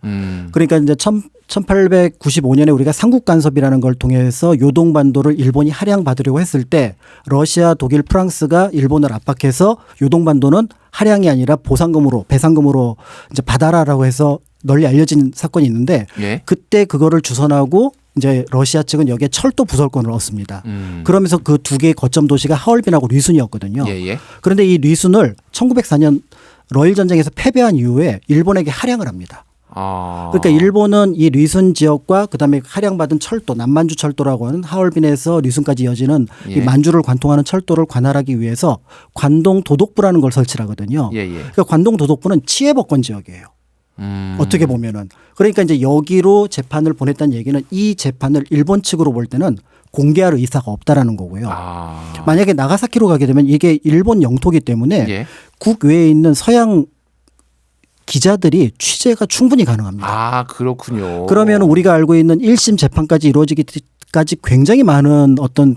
그러니까 이제 1895년에 우리가 삼국 간섭이라는 걸 통해서 요동반도를 일본이 할양받으려고 했을 때 러시아, 독일, 프랑스가 일본을 압박해서 요동반도는 할양이 아니라 보상금으로 배상금으로 이제 받아라라고 해서 널리 알려진 사건이 있는데 예. 그때 그거를 주선하고 이제 러시아 측은 여기에 철도 부설권을 얻습니다. 그러면서 그 두 개의 거점 도시가 하얼빈하고 리순이었거든요. 예, 예. 그런데 이 리순을 1904년 러일 전쟁에서 패배한 이후에 일본에게 할양을 합니다. 그러니까 일본은 이 리순 지역과 그다음에 할양받은 철도 남만주 철도라고 하는 하얼빈에서 리순까지 이어지는 예. 이 만주를 관통하는 철도를 관할하기 위해서 관동 도독부라는 걸 설치를 하거든요. 예, 예. 그러니까 관동 도독부는 치해법권 지역이에요. 어떻게 보면은 그러니까 이제 여기로 재판을 보냈다는 얘기는 이 재판을 일본 측으로 볼 때는 공개할 의사가 없다라는 거고요. 만약에 나가사키로 가게 되면 이게 일본 영토기 때문에 예. 국외에 있는 서양 기자들이 취재가 충분히 가능합니다. 아, 그렇군요. 그러면 우리가 알고 있는 1심 재판까지 이루어지기까지 굉장히 많은 어떤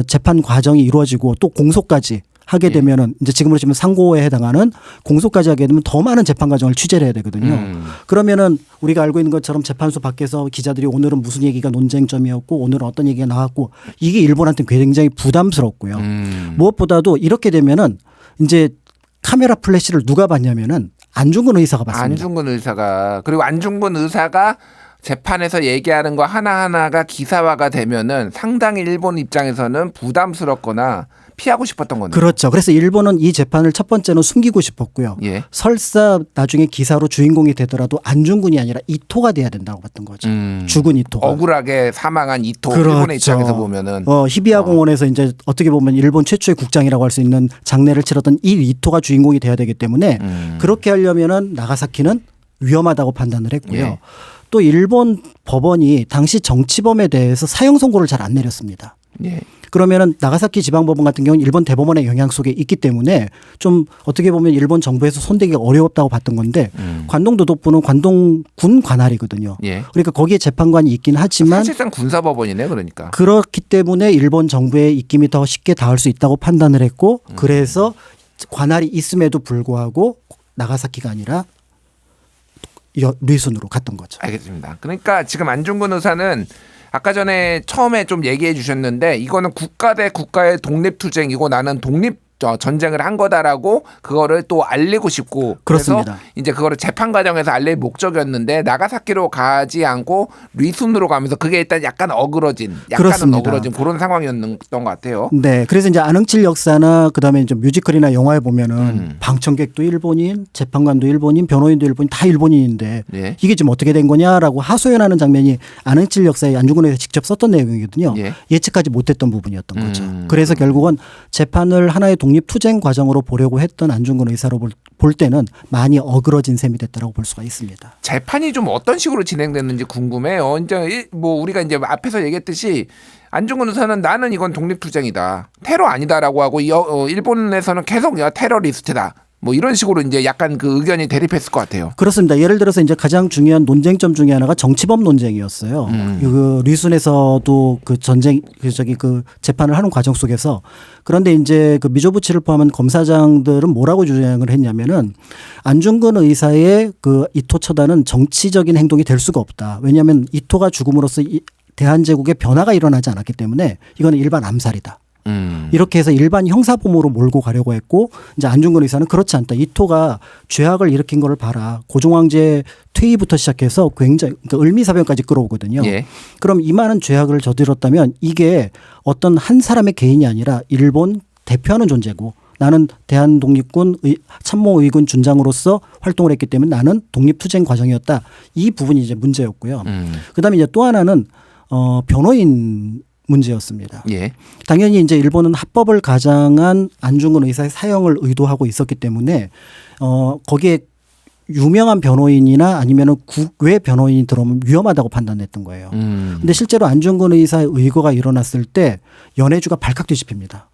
재판 과정이 이루어지고 또 공소까지 하게 되면은 이제 지금으로 치면 상고에 해당하는 공소까지 하게 되면 더 많은 재판 과정을 취재를 해야 되거든요. 그러면은 우리가 알고 있는 것처럼 재판소 밖에서 기자들이 오늘은 무슨 얘기가 논쟁점이었고 오늘은 어떤 얘기가 나왔고 이게 일본한테는 굉장히 부담스럽고요. 무엇보다도 이렇게 되면은 이제 카메라 플래시를 누가 봤냐면은 안중근 의사가 봤습니다. 안중근 의사가 그리고 안중근 의사가 재판에서 얘기하는 거 하나하나가 기사화가 되면은 상당히 일본 입장에서는 부담스럽거나 피하고 싶었던 거네요. 그렇죠. 그래서 일본은 이 재판을 첫 번째는 숨기고 싶었고요. 예. 설사 나중에 기사로 주인공이 되더라도 안중근이 아니라 이토가 돼야 된다고 봤던 거죠. 죽은 이토가. 억울하게 사망한 이토. 그렇죠. 일본의 입장에서 보면은 히비야 공원에서 이제 어떻게 보면 일본 최초의 국장이라고 할 수 있는 장례를 치렀던 이 이토가 주인공이 돼야 되기 때문에 그렇게 하려면은 나가사키는 위험하다고 판단을 했고요. 예. 또 일본 법원이 당시 정치범에 대해서 사형 선고를 잘 안 내렸습니다. 예. 그러면은 나가사키 지방법원 같은 경우는 일본 대법원의 영향 속에 있기 때문에 좀 어떻게 보면 일본 정부에서 손대기가 어려웠다고 봤던 건데 관동도독부는 관동군 관할이거든요. 예. 그러니까 거기에 재판관이 있긴 하지만 사실상 군사법원이네 그러니까. 그렇기 때문에 일본 정부의 입김이 더 쉽게 닿을 수 있다고 판단을 했고 그래서 관할이 있음에도 불구하고 나가사키가 아니라 리순으로 갔던 거죠. 알겠습니다. 그러니까 지금 안중근 의사는 아까 전에 처음에 좀 얘기해 주셨는데 이거는 국가 대 국가의 독립투쟁이고 나는 독립 전쟁을 한 거다라고 그거를 또 알리고 싶고 그렇습니다. 그래서 이제 그거를 재판 과정에서 알릴 목적이었는데 나가사키로 가지 않고 리순으로 가면서 그게 일단 약간 어그러진 그렇습니다. 어그러진 그런 상황이었던 것 같아요. 네, 그래서 이제 안흥칠 역사나 그다음에 이제 뮤지컬이나 영화에 보면은 방청객도 일본인, 재판관도 일본인, 변호인도 일본인 다 일본인인데 예. 이게 지금 어떻게 된 거냐라고 하소연하는 장면이 안흥칠 역사에 안중근에서 직접 썼던 내용이거든요. 예. 예측하지 못했던 부분이었던 거죠. 그래서 결국은 재판을 하나의 독립투쟁 과정으로 보려고 했던 안중근 의사로 볼 때는 많이 어그러진 셈이 됐다고 볼 수가 있습니다. 재판이 좀 어떤 식으로 진행됐는지 궁금해요. 이제 뭐 우리가 이제 앞에서 얘기했듯이 안중근 의사는 나는 이건 독립투쟁이다, 테러 아니다라고 하고 일본에서는 계속 테러리스트다. 뭐 이런 식으로 이제 약간 그 의견이 대립했을 것 같아요. 그렇습니다. 예를 들어서 이제 가장 중요한 논쟁점 중에 하나가 정치범 논쟁이었어요. 그 리순에서도 그 전쟁 그 재판을 하는 과정 속에서 그런데 이제 그 미조부치를 포함한 검사장들은 뭐라고 주장을 했냐면은 안중근 의사의 그 이토 처단은 정치적인 행동이 될 수가 없다. 왜냐하면 이토가 죽음으로써 대한제국의 변화가 일어나지 않았기 때문에 이거는 일반 암살이다. 이렇게 해서 일반 형사범으로 몰고 가려고 했고 이제 안중근 의사는 그렇지 않다. 이토가 죄악을 일으킨 거를 봐라. 고종황제 퇴위부터 시작해서 굉장히 그러니까 을미사변까지 끌어오거든요. 예. 그럼 이 많은 죄악을 저질렀다면 이게 어떤 한 사람의 개인이 아니라 일본 대표하는 존재고 나는 대한독립군 참모의군 준장으로서 활동을 했기 때문에 나는 독립투쟁 과정이었다. 이 부분이 이제 문제였고요. 그다음에 이제 또 하나는 변호인 문제였습니다. 예. 당연히 이제 일본은 합법을 가장한 안중근 의사의 사형을 의도하고 있었기 때문에 거기에 유명한 변호인이나 아니면은 국외 변호인이 들어오면 위험하다고 판단했던 거예요. 근데 실제로 안중근 의사의 의거가 일어났을 때 연해주가 발칵 뒤집힙니다.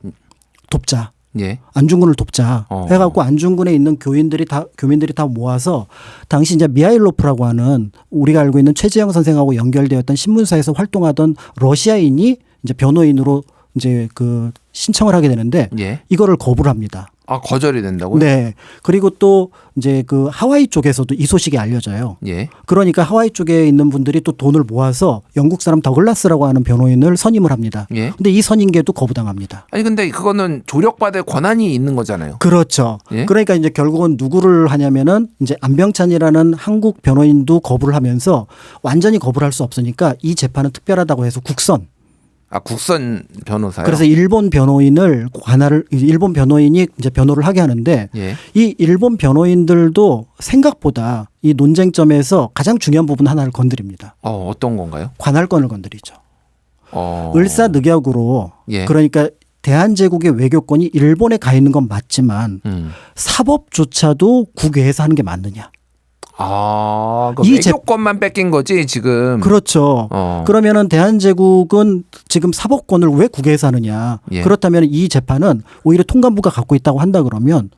돕자. 예. 안중근을 돕자 해갖고 안중근에 있는 교민들이 다 모아서 당시 이제 미하일로프라고 하는 우리가 알고 있는 최재형 선생하고 연결되었던 신문사에서 활동하던 러시아인이 이제 변호인으로 이제 그 신청을 하게 되는데 예. 이거를 거부를 합니다. 아, 거절이 된다고요? 네. 그리고 또 이제 그 하와이 쪽에서도 이 소식이 알려져요. 예. 그러니까 하와이 쪽에 있는 분들이 또 돈을 모아서 영국 사람 더글라스라고 하는 변호인을 선임을 합니다. 예. 근데 이 선임계도 거부당합니다. 아니 근데 그거는 조력받을 권한이 있는 거잖아요. 그렇죠. 예? 그러니까 이제 결국은 누구를 하냐면은 이제 안병찬이라는 한국 변호인도 거부를 하면서 완전히 거부를 할 수 없으니까 이 재판은 특별하다고 해서 국선. 아, 국선 변호사요? 그래서 일본 변호인이 이제 변호를 하게 하는데 예. 이 일본 변호인들도 생각보다 이 논쟁점에서 가장 중요한 부분 하나를 건드립니다. 어떤 건가요? 관할권을 건드리죠. 을사늑약으로 예. 그러니까 대한제국의 외교권이 일본에 가 있는 건 맞지만 사법조차도 국외에서 하는 게 맞느냐. 그 외교권만 뺏긴 거지 지금. 그렇죠. 그러면은 대한제국은 지금 사법권을 왜 국외에서 하느냐. 예. 그렇다면 이 재판은 오히려 통감부가 갖고 있다고 한다 그러면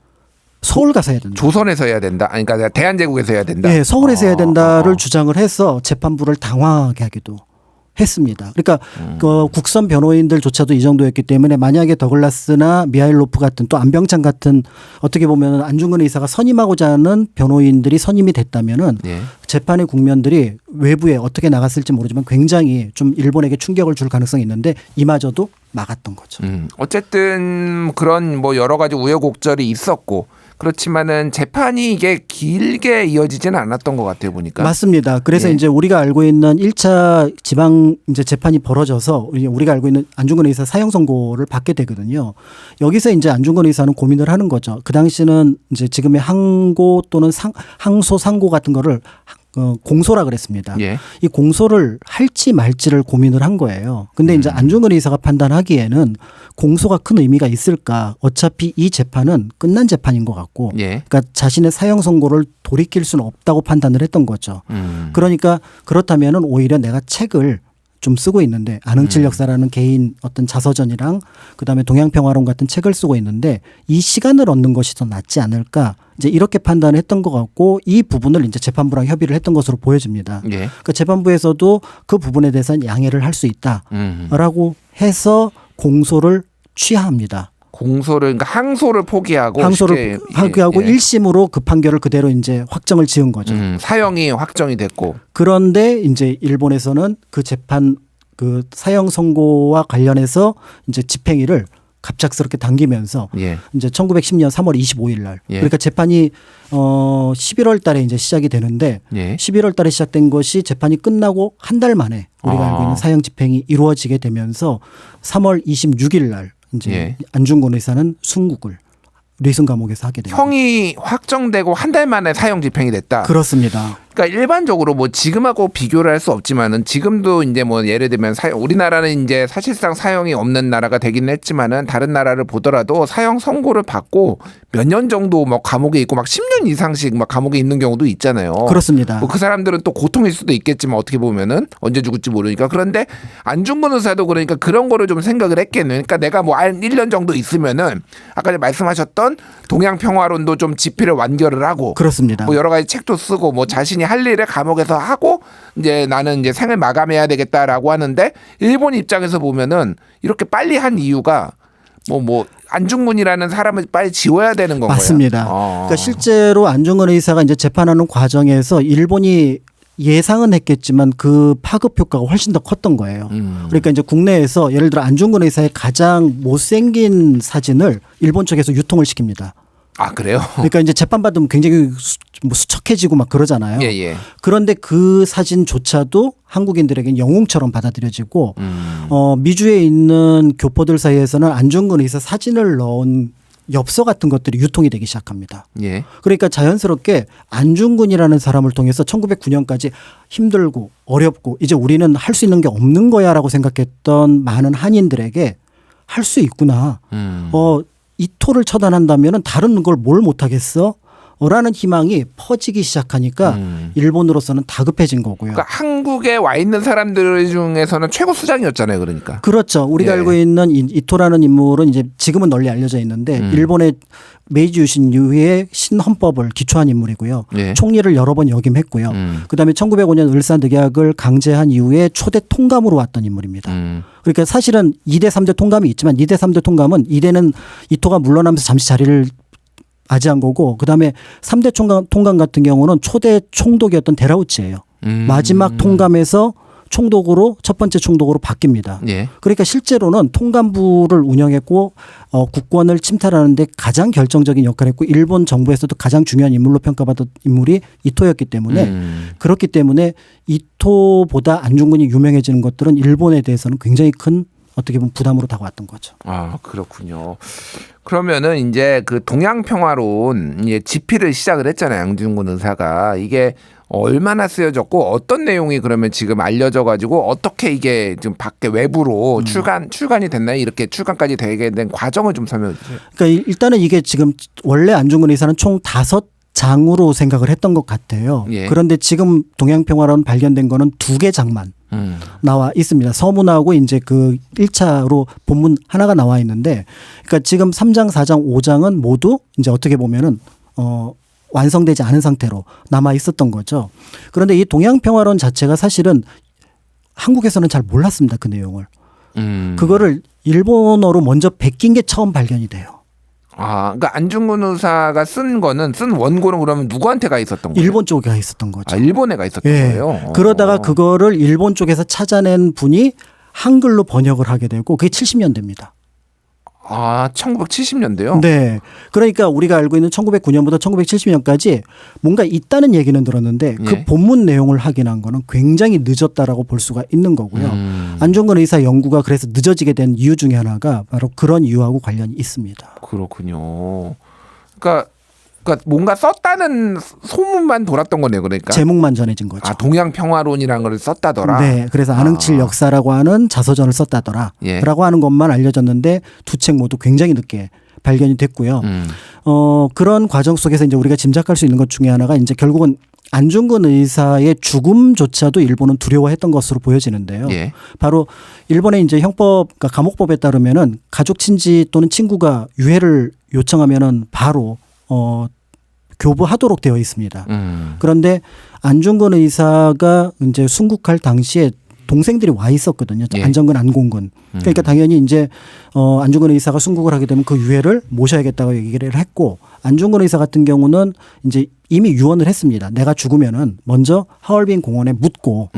서울 가서 해야 된다. 조선에서 해야 된다. 아니 그러니까 대한제국에서 해야 된다. 네, 서울에서 해야 된다를 주장을 해서 재판부를 당황하게 하기도 했습니다. 그러니까 그 국선 변호인들조차도 이 정도였기 때문에 만약에 더글라스나 미하일로프 같은 또 안병찬 같은 어떻게 보면 안중근 의사가 선임하고자 하는 변호인들이 선임이 됐다면은 예. 재판의 국면들이 외부에 어떻게 나갔을지 모르지만 굉장히 좀 일본에게 충격을 줄 가능성이 있는데 이마저도 막았던 거죠. 어쨌든 그런 뭐 여러 가지 우여곡절이 있었고 그렇지만은 재판이 이게 길게 이어지지는 않았던 것 같아요 보니까. 맞습니다. 그래서 예. 이제 우리가 알고 있는 1차 지방 이제 재판이 벌어져서 우리가 알고 있는 안중근 의사 사형 선고를 받게 되거든요. 여기서 이제 안중근 의사는 고민을 하는 거죠. 그 당시는 이제 지금의 항고 또는 항소 상고 같은 거를 공소라 그랬습니다. 예. 이 공소를 할지 말지를 고민을 한 거예요. 근데 이제 안중근 의사가 판단하기에는 공소가 큰 의미가 있을까? 어차피 이 재판은 끝난 재판인 것 같고, 예. 그러니까 자신의 사형 선고를 돌이킬 수는 없다고 판단을 했던 거죠. 그러니까 그렇다면은 오히려 내가 책을 좀 쓰고 있는데 안흥칠 역사라는 개인 어떤 자서전이랑 그다음에 동양평화론 같은 책을 쓰고 있는데 이 시간을 얻는 것이 더 낫지 않을까 이제 이렇게 판단을 했던 것 같고 이 부분을 이제 재판부랑 협의를 했던 것으로 보여집니다. 예. 그 재판부에서도 그 부분에 대해서는 양해를 할 수 있다라고 해서 공소를 취하합니다. 공소를 그러니까 항소를 포기하고 항소를 포기하고 예. 1심으로 그 판결을 그대로 이제 확정을 지은 거죠. 사형이 확정이 됐고. 그런데 이제 일본에서는 그 재판 그 사형 선고와 관련해서 이제 집행일을 갑작스럽게 당기면서 예. 이제 1910년 3월 25일 날 예. 그러니까 재판이 11월 달에 이제 시작이 되는데 예. 11월 달에 시작된 것이 재판이 끝나고 한 달 만에 우리가 알고 있는 사형 집행이 이루어지게 되면서 3월 26일 날 이제 예. 안중근 의사는 순국을 리슨 감옥에서 하게 됩니다. 형이 확정되고 한 달 만에 사형 집행이 됐다. 그렇습니다. 그러니까 일반적으로 뭐 지금하고 비교를 할 수 없지만은 지금도 이제 뭐 예를 들면 우리나라는 이제 사실상 사형이 없는 나라가 되긴 했지만은 다른 나라를 보더라도 사형 선고를 받고 몇 년 정도 뭐 감옥에 있고 막 10년 이상씩 막 감옥에 있는 경우도 있잖아요. 그렇습니다. 뭐 그 사람들은 또 고통일 수도 있겠지만 어떻게 보면은 언제 죽을지 모르니까. 그런데 안중근 의사도 그러니까 그런 거를 좀 생각을 했겠네. 그러니까 내가 뭐 1년 정도 있으면은 아까 말씀하셨던 동양평화론도 좀 집필을 완결을 하고 그렇습니다. 뭐 여러 가지 책도 쓰고 뭐 자신이 할 일을 감옥에서 하고 이제 나는 이제 생을 마감해야 되겠다라고 하는데 일본 입장에서 보면은 이렇게 빨리 한 이유가 뭐 안중근이라는 사람을 빨리 지워야 되는 건가요? 맞습니다. 그러니까 실제로 안중근 의사가 이제 재판하는 과정에서 일본이 예상은 했겠지만 그 파급 효과가 훨씬 더 컸던 거예요. 그러니까 이제 국내에서 예를 들어 안중근 의사의 가장 못생긴 사진을 일본 쪽에서 유통을 시킵니다. 아, 그래요? 그러니까 이제 재판받으면 굉장히 수척해지고 막 그러잖아요. 예, 예. 그런데 그 사진조차도 한국인들에게는 영웅처럼 받아들여지고 미주에 있는 교포들 사이에서는 안중근 의사 사진을 넣은 엽서 같은 것들이 유통이 되기 시작합니다. 예. 그러니까 자연스럽게 안중근이라는 사람을 통해서 1909년까지 힘들고 어렵고 이제 우리는 할 수 있는 게 없는 거야라고 생각했던 많은 한인들에게 할 수 있구나. 이토를 처단한다면 다른 걸 뭘 못하겠어? 라는 희망이 퍼지기 시작하니까 일본으로서는 다급해진 거고요. 그러니까 한국에 와 있는 사람들 중에서는 최고 수장이었잖아요. 그러니까. 그렇죠. 우리가 예. 알고 있는 이토라는 인물은 이제 지금은 널리 알려져 있는데 일본의 메이지 유신 이후에 신헌법을 기초한 인물이고요. 예. 총리를 여러 번 역임했고요. 그다음에 1905년 을사늑약을 강제한 이후에 초대 통감으로 왔던 인물입니다. 그러니까 사실은 2대 3대 통감이 있지만 2대 3대 통감은 2대는 이토가 물러나면서 잠시 자리를 아지한 거고 그다음에 3대 통감 같은 경우는 초대 총독이었던 데라우치예요. 마지막 통감에서 총독으로 첫 번째 총독으로 바뀝니다. 예. 그러니까 실제로는 통감부를 운영했고 국권을 침탈하는데 가장 결정적인 역할을 했고 일본 정부에서도 가장 중요한 인물로 평가받은 인물이 이토였기 때문에 그렇기 때문에 이토보다 안중근이 유명해지는 것들은 일본에 대해서는 굉장히 큰 어떻게 보면 부담으로 다가왔던 거죠. 아, 그렇군요. 그러면은 이제 그 동양평화론 집필을 시작을 했잖아요. 안중근 의사가. 이게 얼마나 쓰여졌고 어떤 내용이 그러면 지금 알려져 가지고 어떻게 이게 좀 밖에 외부로 출간이 됐나요? 이렇게 출간까지 되게 된 과정을 좀 설명해 주세요. 그러니까 일단은 이게 지금 원래 안중근 의사는 총 5장으로 생각을 했던 것 같아요. 예. 그런데 지금 동양평화론 발견된 거는 2개 장만 나와 있습니다. 서문하고 이제 그 1차로 본문 하나가 나와 있는데 그러니까 지금 3장, 4장, 5장은 모두 이제 어떻게 보면은 완성되지 않은 상태로 남아 있었던 거죠. 그런데 이 동양평화론 자체가 사실은 한국에서는 잘 몰랐습니다. 그 내용을. 그거를 일본어로 먼저 베낀 게 처음 발견이 돼요. 아, 그러니까 안중근 의사가 쓴 원고는 그러면 누구한테 가 있었던 거예요? 일본 쪽에 가 있었던 거죠. 아, 일본에 가 있었던 예. 거예요? 그러다가 그거를 일본 쪽에서 찾아낸 분이 한글로 번역을 하게 되고 그게 70년대입니다. 아, 1970년대요? 네. 그러니까 우리가 알고 있는 1909년부터 1970년까지 뭔가 있다는 얘기는 들었는데 그 예. 본문 내용을 확인한 거는 굉장히 늦었다라고 볼 수가 있는 거고요. 안중근 의사 연구가 그래서 늦어지게 된 이유 중에 하나가 바로 그런 이유하고 관련이 있습니다. 그렇군요. 그러니까 뭔가 썼다는 소문만 돌았던 거네요. 그러니까 제목만 전해진 거죠. 아, 동양평화론이라는 걸 썼다더라. 네, 그래서 안흥칠 역사라고 하는 자서전을 썼다더라. 예. 라고 하는 것만 알려졌는데 두 책 모두 굉장히 늦게 발견이 됐고요. 그런 과정 속에서 이제 우리가 짐작할 수 있는 것 중에 하나가 이제 결국은 안중근 의사의 죽음조차도 일본은 두려워했던 것으로 보여지는데요. 예. 바로 일본의 이제 형법, 그러니까 감옥법에 따르면은 가족 친지 또는 친구가 유해를 요청하면은 바로 교부하도록 되어 있습니다. 그런데 안중근 의사가 이제 순국할 당시에 동생들이 와 있었거든요. 예. 안정근, 안공근. 그러니까 당연히 이제 안중근 의사가 순국을 하게 되면 그 유해를 모셔야겠다고 얘기를 했고 안중근 의사 같은 경우는 이제 이미 유언을 했습니다. 내가 죽으면은 먼저 하얼빈 공원에 묻고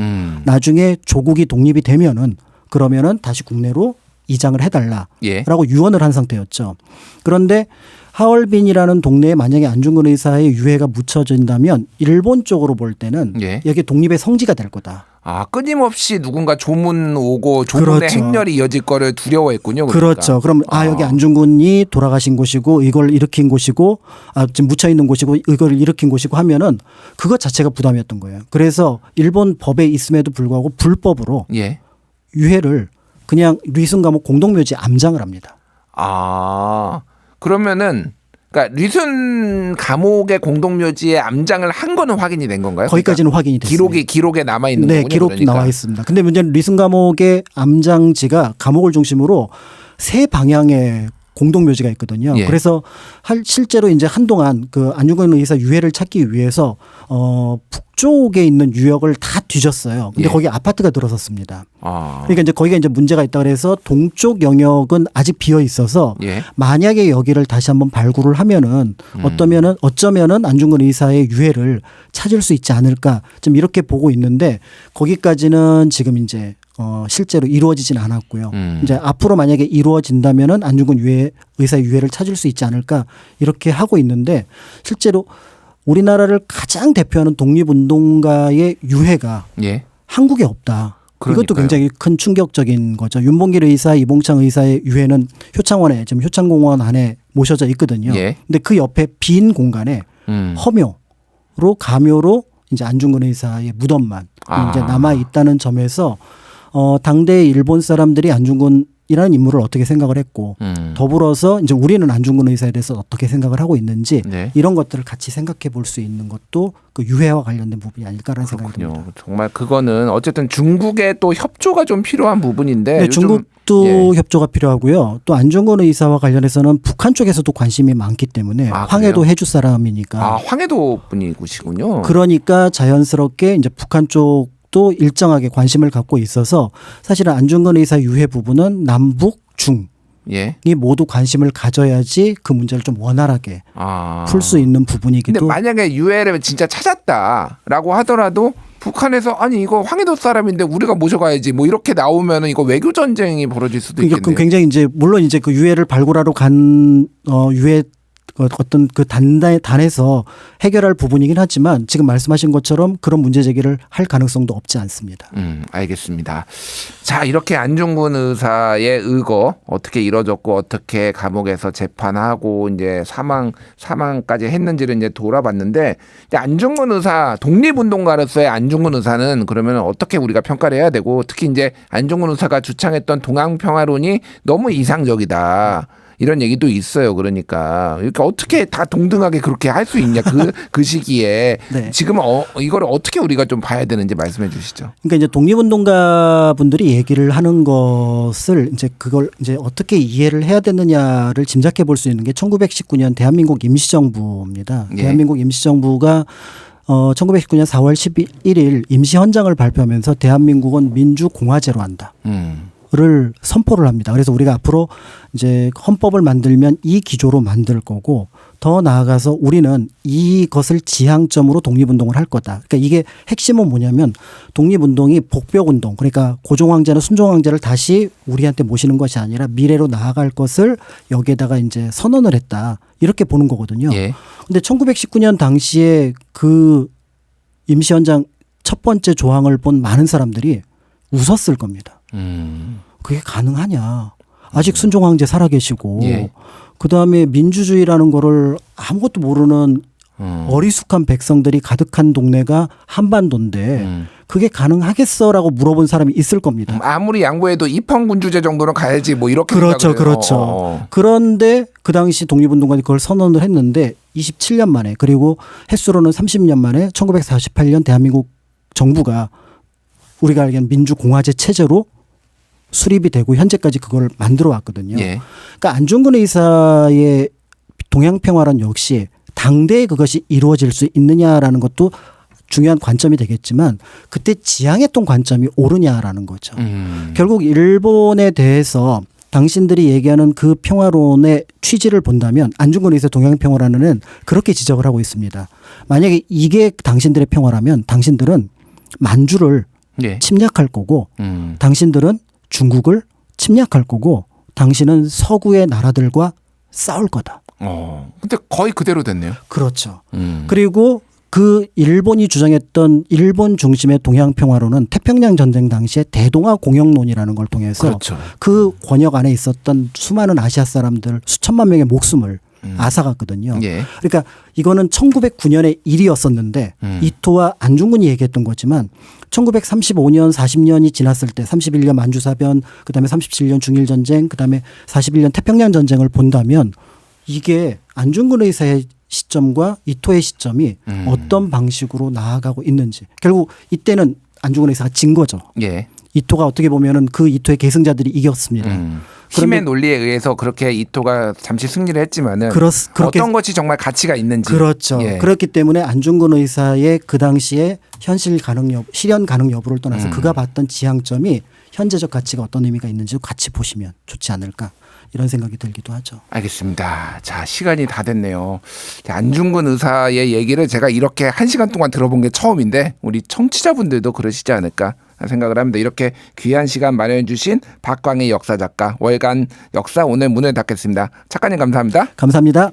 나중에 조국이 독립이 되면은 그러면은 다시 국내로 이장을 해달라라고 예. 유언을 한 상태였죠. 그런데 하얼빈이라는 동네에 만약에 안중근 의사의 유해가 묻혀진다면 일본 쪽으로 볼 때는 예. 여기 독립의 성지가 될 거다. 아, 끊임없이 누군가 조문 오고 조문의 그렇죠. 행렬이 이어질 거를 두려워했군요. 그러니까. 그렇죠. 그럼 여기 안중근이 돌아가신 곳이고 이걸 일으킨 곳이고 지금 묻혀 있는 곳이고 이걸 일으킨 곳이고 하면은 그것 자체가 부담이었던 거예요. 그래서 일본 법에 있음에도 불구하고 불법으로 예. 유해를 그냥 리순 감옥 공동묘지에 암장을 합니다. 아, 그러면은 그러니까 리순 감옥의 공동묘지에 암장을 한 거는 확인이 된 건가요? 거기까지는 그러니까 확인이 됐습니다. 기록에 남아 있는 네, 거군요. 기록도 그러니까. 나와 있습니다. 근데 문제는 리순 감옥의 암장지가 감옥을 중심으로 세 방향에 공동묘지가 있거든요. 예. 그래서 실제로 이제 한동안 그 안중근 의사 유해를 찾기 위해서 북쪽에 있는 유역을 다 뒤졌어요. 근데 예. 거기 아파트가 들어섰습니다. 아. 그러니까 이제 거기가 이제 문제가 있다 그래서 동쪽 영역은 아직 비어 있어서 예. 만약에 여기를 다시 한번 발굴을 하면은 어쩌면은 안중근 의사의 유해를 찾을 수 있지 않을까 좀 이렇게 보고 있는데 거기까지는 지금 이제 실제로 이루어지진 않았고요. 이제 앞으로 만약에 이루어진다면은 안중근 의사의 유해를 찾을 수 있지 않을까 이렇게 하고 있는데 실제로 우리나라를 가장 대표하는 독립운동가의 유해가 예. 한국에 없다. 그러니까요. 이것도 굉장히 큰 충격적인 거죠. 윤봉길 의사, 이봉창 의사의 유해는 효창원에 지금 효창공원 안에 모셔져 있거든요. 예. 근데 그 옆에 빈 공간에 허묘로 가묘로 이제 안중근 의사의 무덤만 이제 남아 있다는 점에서 당대 일본 사람들이 안중근이라는 인물을 어떻게 생각을 했고 더불어서 이제 우리는 안중근 의사에 대해서 어떻게 생각을 하고 있는지 네. 이런 것들을 같이 생각해 볼 수 있는 것도 그 유해와 관련된 부분이 아닐까라는 생각이 듭니다. 정말 그거는 어쨌든 중국의 또 협조가 좀 필요한 부분인데 네, 중국도 예. 협조가 필요하고요. 또 안중근 의사와 관련해서는 북한 쪽에서도 관심이 많기 때문에 황해도 그래요? 해주 사람이니까 황해도 분이시군요. 그러니까 자연스럽게 이제 북한 쪽도 일정하게 관심을 갖고 있어서 사실은 안중근 의사 유해 부분은 남북 중 예. 이 모두 관심을 가져야지 그 문제를 좀 원활하게 풀 수 있는 부분이기도. 근데 만약에 유해를 진짜 찾았다라고 하더라도 북한에서 아니 이거 황해도 사람인데 우리가 모셔가야지 뭐 이렇게 나오면은 이거 외교 전쟁이 벌어질 수도 그러니까 있겠네요. 굉장히 이제 물론 이제 그 유해를 발굴하러 간 유해 어떤 그 단에서 해결할 부분이긴 하지만 지금 말씀하신 것처럼 그런 문제 제기를 할 가능성도 없지 않습니다. 알겠습니다. 자, 이렇게 안중근 의사의 의거 어떻게 이뤄졌고 어떻게 감옥에서 재판하고 이제 사망까지 했는지를 이제 돌아봤는데 안중근 의사 독립운동가로서의 안중근 의사는 그러면 어떻게 우리가 평가를 해야 되고 특히 이제 안중근 의사가 주창했던 동양평화론이 너무 이상적이다. 이런 얘기도 있어요. 그러니까 이렇게 어떻게 다 동등하게 그렇게 할 수 있냐 그 시기에 네. 지금 이거를 어떻게 우리가 좀 봐야 되는지 말씀해 주시죠. 그러니까 이제 독립운동가 분들이 얘기를 하는 것을 이제 그걸 이제 어떻게 이해를 해야 되느냐를 짐작해 볼 수 있는 게 1919년 대한민국 임시정부입니다. 예. 대한민국 임시정부가 1919년 4월 11일 임시헌장을 발표하면서 대한민국은 민주공화제로 한다. 를 선포를 합니다. 그래서 우리가 앞으로 이제 헌법을 만들면 이 기조로 만들 거고 더 나아가서 우리는 이것을 지향점으로 독립운동을 할 거다. 그러니까 이게 핵심은 뭐냐면 독립운동이 복벽운동 그러니까 고종황제나 순종황제를 다시 우리한테 모시는 것이 아니라 미래로 나아갈 것을 여기에다가 이제 선언을 했다. 이렇게 보는 거거든요. 예. 근데 1919년 당시에 그 임시헌장 첫 번째 조항을 본 많은 사람들이 웃었을 겁니다. 그게 가능하냐. 아직 순종황제 살아계시고 예. 그다음에 민주주의라는 거를 아무것도 모르는 어리숙한 백성들이 가득한 동네가 한반도인데 그게 가능하겠어라고 물어본 사람이 있을 겁니다. 아무리 양보해도 입헌군주제 정도는 가야지 뭐 이렇게 그렇죠. 생각을 해요. 그렇죠. 그런데 그 당시 독립운동가들이 그걸 선언을 했는데 27년 만에 그리고 횟수로는 30년 만에 1948년 대한민국 정부가 우리가 알기에는 민주공화제 체제로 수립이 되고 현재까지 그걸 만들어 왔거든요. 예. 그러니까 안중근 의사의 동양평화론 역시 당대에 그것이 이루어질 수 있느냐라는 것도 중요한 관점이 되겠지만 그때 지향했던 관점이 옳으냐라는 거죠. 결국 일본에 대해서 당신들이 얘기하는 그 평화론의 취지를 본다면 안중근 의사 동양평화론은 그렇게 지적을 하고 있습니다. 만약에 이게 당신들의 평화라면 당신들은 만주를 예. 침략할 거고 당신들은 중국을 침략할 거고 당신은 서구의 나라들과 싸울 거다. 근데 거의 그대로 됐네요. 그렇죠. 그리고 그 일본이 주장했던 일본 중심의 동양평화론은 태평양 전쟁 당시에 대동아 공영론이라는 걸 통해서 그렇죠. 그 권역 안에 있었던 수많은 아시아 사람들 수천만 명의 목숨을 앗아갔거든요. 예. 그러니까 이거는 1909년의 일이었었는데 이토와 안중근이 얘기했던 거지만 1935년 40년이 지났을 때 31년 만주사변 그다음에 37년 중일전쟁 그다음에 41년 태평양 전쟁을 본다면 이게 안중근 의사의 시점과 이토의 시점이 어떤 방식으로 나아가고 있는지 결국 이때는 안중근 의사가 진 거죠. 예. 이토가 어떻게 보면은 그 이토의 계승자들이 이겼습니다. 힘의 논리에 의해서 그렇게 이토가 잠시 승리를 했지만은 그렇게 어떤 것이 정말 가치가 있는지. 그렇죠. 예. 그렇기 때문에 안중근 의사의 그 당시에 실현 가능 여부를 떠나서 그가 봤던 지향점이 현재적 가치가 어떤 의미가 있는지 같이 보시면 좋지 않을까 이런 생각이 들기도 하죠. 알겠습니다. 자, 시간이 다 됐네요. 자, 안중근 의사의 얘기를 제가 이렇게 1시간 동안 들어본 게 처음인데 우리 청취자분들도 그러시지 않을까 생각을 합니다. 이렇게 귀한 시간 마련해 주신 박광희 역사작가, 월간 역사 오늘 문을 닫겠습니다. 작가님 감사합니다. 감사합니다.